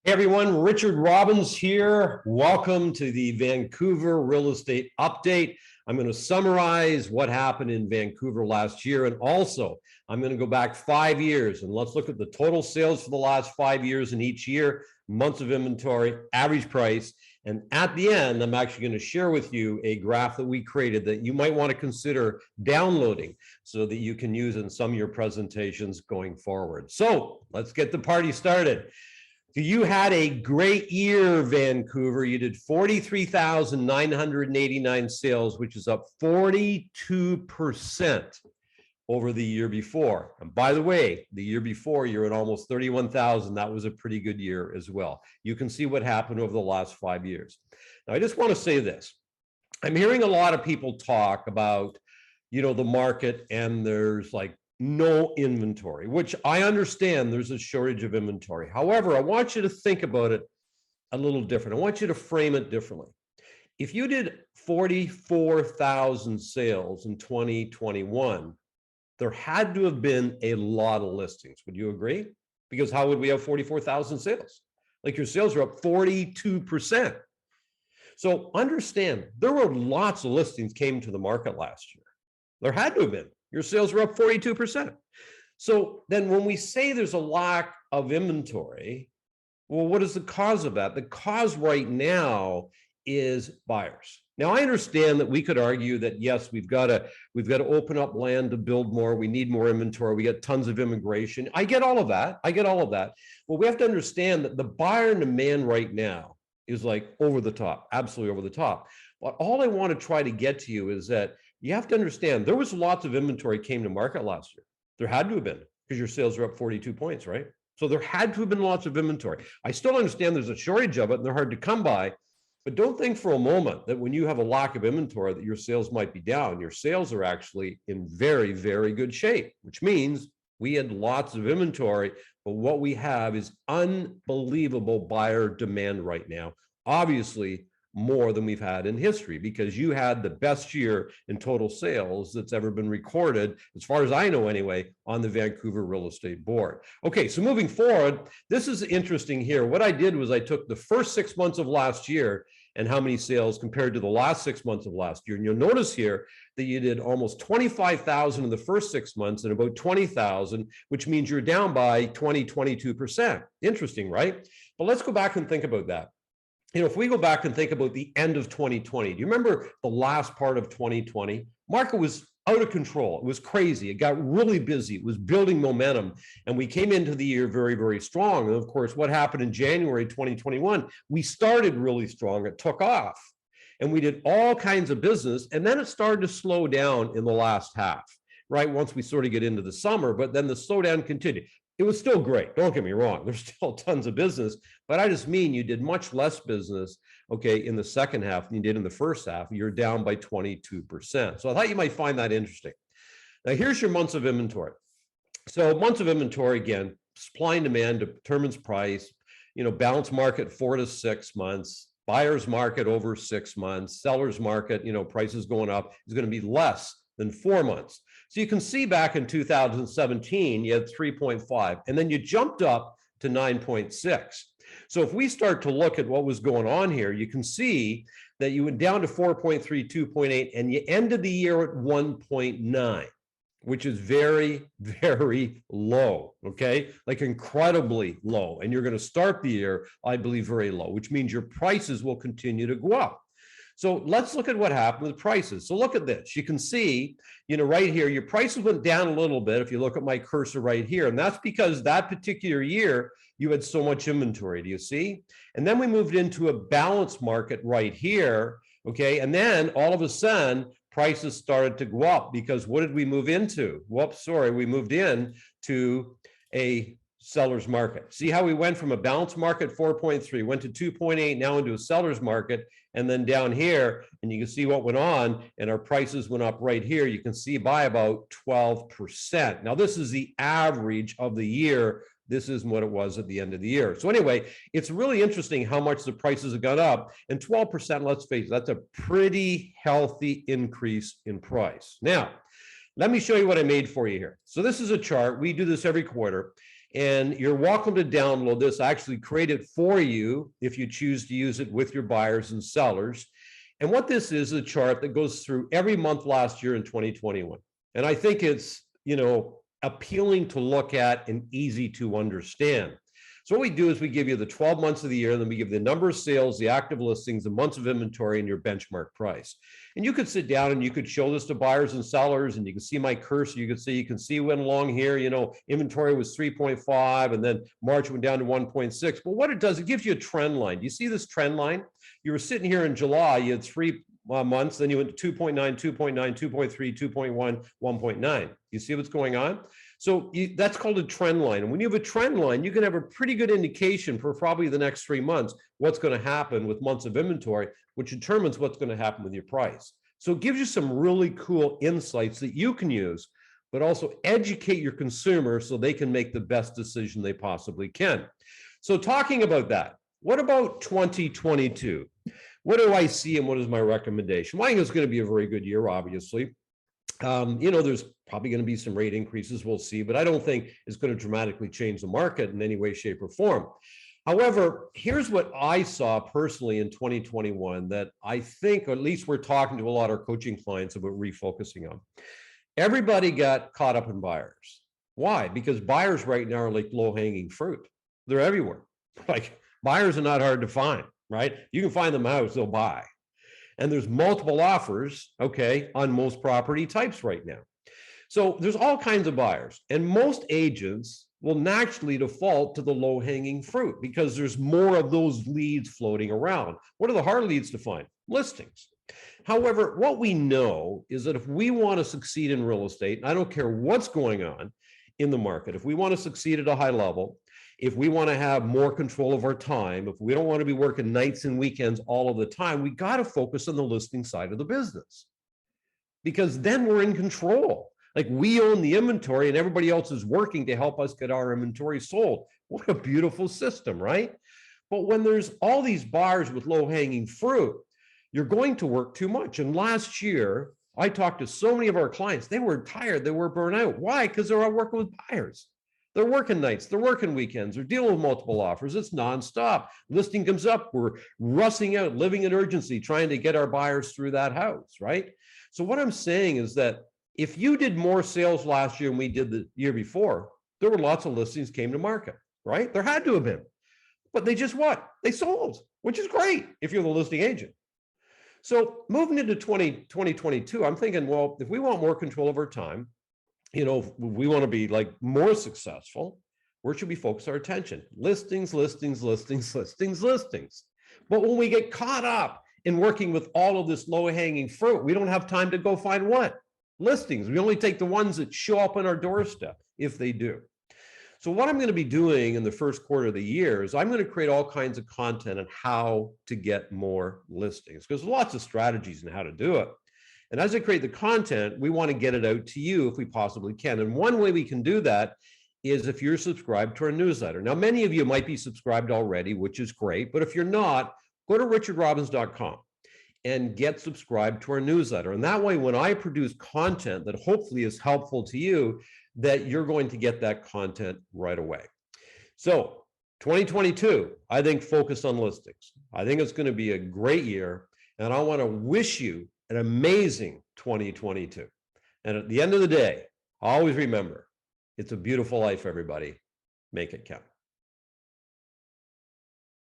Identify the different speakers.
Speaker 1: Hey everyone, Richard Robbins here. Welcome to the Vancouver Real Estate Update. I'm going to summarize what happened in Vancouver last year, and also I'm going to go back 5 years and let's look at the total sales for the last 5 years in each year, months of inventory, average price, and at the end, I'm actually going to share with you a graph that we created that you might want to consider downloading so that you can use in some of your presentations going forward. So let's get the party started. You had a great year, Vancouver. You did 43,989 sales, which is up 42% over the year before. And by the way, the year before, you're at almost 31,000. That was a pretty good year as well. You can see what happened over the last 5 years. Now, I just want to say this. I'm hearing a lot of people talk about, the market, and there's like no inventory, which I understand there's a shortage of inventory. However, I want you to think about it a little different. I want you to frame it differently. If you did 44,000 sales in 2021, there had to have been a lot of listings. Would you agree? Because how would we have 44,000 sales? Like, your sales are up 42%. So understand, there were lots of listings came to the market last year. There had to have been. Your sales were up 42%. So then when we say there's a lack of inventory, well, what is the cause of that? The cause right now is buyers. Now, I understand that we could argue that, yes, we've got to open up land to build more. We need more inventory. We get tons of immigration. I get all of that. Well, we have to understand that the buyer demand right now is like over the top, absolutely over the top. But all I want to try to get to you is that you have to understand there was lots of inventory came to market last year. There had to have been, because your sales are up 42 points, right? So there had to have been lots of inventory. I still understand there's a shortage of it and they're hard to come by, but don't think for a moment that when you have a lack of inventory that your sales might be down. Your sales are actually in very, very good shape, which means we had lots of inventory, but what we have is unbelievable buyer demand right now. Obviously, more than we've had in history, because you had the best year in total sales that's ever been recorded, as far as I know anyway, on the Vancouver Real Estate Board. Okay, so moving forward, this is interesting here. What I did was I took the first 6 months of last year and how many sales compared to the last 6 months of last year. And you'll notice here that you did almost 25,000 in the first 6 months and about 20,000, which means you're down by 22%. Interesting, right? But let's go back and think about that. If we go back and think about the end of 2020, do you remember the last part of 2020? Market was out of control. It was crazy. It got really busy. It was building momentum. And we came into the year very, very strong. And of course, what happened in January 2021, we started really strong. It took off. And we did all kinds of business. And then it started to slow down in the last half, right? Once we sort of get into the summer, but then the slowdown continued. It was still great. Don't get me wrong. There's still tons of business, but I just mean you did much less business, okay, in the second half than you did in the first half. You're down by 22%. So I thought you might find that interesting. Now, here's your months of inventory. So months of inventory, again, supply and demand determines price, balance market 4 to 6 months, buyer's market over 6 months, seller's market, prices going up is going to be less than 4 months. So you can see back in 2017, you had 3.5, and then you jumped up to 9.6. So if we start to look at what was going on here, you can see that you went down to 4.3, 2.8, and you ended the year at 1.9, which is very, very low, okay? Like incredibly low. And you're going to start the year, I believe, very low, which means your prices will continue to go up. So let's look at what happened with prices. So look at this. You can see, right here, your prices went down a little bit if you look at my cursor right here. And that's because that particular year, you had so much inventory. Do you see? And then we moved into a balanced market right here, okay? And then all of a sudden, prices started to go up because what did we move into? Whoops, sorry, we moved in to a seller's market. See how we went from a balanced market 4.3, went to 2.8, now into a seller's market, and then down here, and you can see what went on, and our prices went up right here. You can see by about 12%. Now, this is the average of the year. This isn't what it was at the end of the year. So anyway, it's really interesting how much the prices have gone up, and 12%, let's face it, that's a pretty healthy increase in price. Now, let me show you what I made for you here. So this is a chart. We do this every quarter. And you're welcome to download this. I actually create it for you if you choose to use it with your buyers and sellers. And what this is a chart that goes through every month last year in 2021. And I think it's, appealing to look at and easy to understand. So what we do is we give you the 12 months of the year, and then we give the number of sales, the active listings, the months of inventory, and your benchmark price. And you could sit down and you could show this to buyers and sellers, and you can see my cursor. You can see went along here, inventory was 3.5, and then March went down to 1.6. But what it does, it gives you a trend line. Do you see this trend line? You were sitting here in July, you had 3 months, then you went to 2.9, 2.9, 2.3, 2.1, 1.9. You see what's going on? So that's called a trend line. And when you have a trend line, you can have a pretty good indication for probably the next 3 months what's going to happen with months of inventory, which determines what's going to happen with your price. So it gives you some really cool insights that you can use, but also educate your consumer so they can make the best decision they possibly can. So talking about that, what about 2022? What do I see and what is my recommendation? Well, I think it's going to be a very good year, obviously. There's probably going to be some rate increases, we'll see, but I don't think it's going to dramatically change the market in any way, shape, or form. However, here's what I saw personally in 2021 that I think, or at least we're talking to a lot of our coaching clients about refocusing on. Everybody got caught up in buyers. Why? Because buyers right now are like low-hanging fruit. They're everywhere. Like, buyers are not hard to find, right? You can find them out, they'll buy. And there's multiple offers, okay, on most property types right now. So there's all kinds of buyers, and most agents will naturally default to the low-hanging fruit because there's more of those leads floating around. What are the hard leads to find? Listings. However, what we know is that if we want to succeed in real estate, and I don't care what's going on in the market, if we want to succeed at a high level, if we want to have more control of our time, if we don't want to be working nights and weekends all of the time, we got to focus on the listing side of the business, because then we're in control. Like, we own the inventory and everybody else is working to help us get our inventory sold. What a beautiful system, right? But when there's all these buyers with low-hanging fruit, you're going to work too much. And last year, I talked to so many of our clients. They were tired. They were burnt out. Why? Because they're all working with buyers. They're working nights, they're working weekends, they're dealing with multiple offers. It's nonstop. Listing comes up, we're rushing out, living in urgency, trying to get our buyers through that house, right? So what I'm saying is that if you did more sales last year than we did the year before, there were lots of listings came to market, right? There had to have been. But they just what? They sold, which is great if you're the listing agent. So moving into 2022, I'm thinking, well, if we want more control of our time, we want to be like more successful, where should we focus our attention? Listings, listings, listings, listings, listings. But when we get caught up in working with all of this low-hanging fruit, we don't have time to go find what? Listings. We only take the ones that show up on our doorstep, if they do. So what I'm going to be doing in the first quarter of the year is I'm going to create all kinds of content on how to get more listings, because there's lots of strategies on how to do it. And as I create the content, we want to get it out to you if we possibly can. And one way we can do that is if you're subscribed to our newsletter. Now, many of you might be subscribed already, which is great. But if you're not, go to richardrobbins.com and get subscribed to our newsletter. And that way, when I produce content that hopefully is helpful to you, that you're going to get that content right away. So 2022, I think focus on listings. I think it's going to be a great year. And I want to wish you an amazing 2022. And at the end of the day, always remember, it's a beautiful life, everybody. Make it count.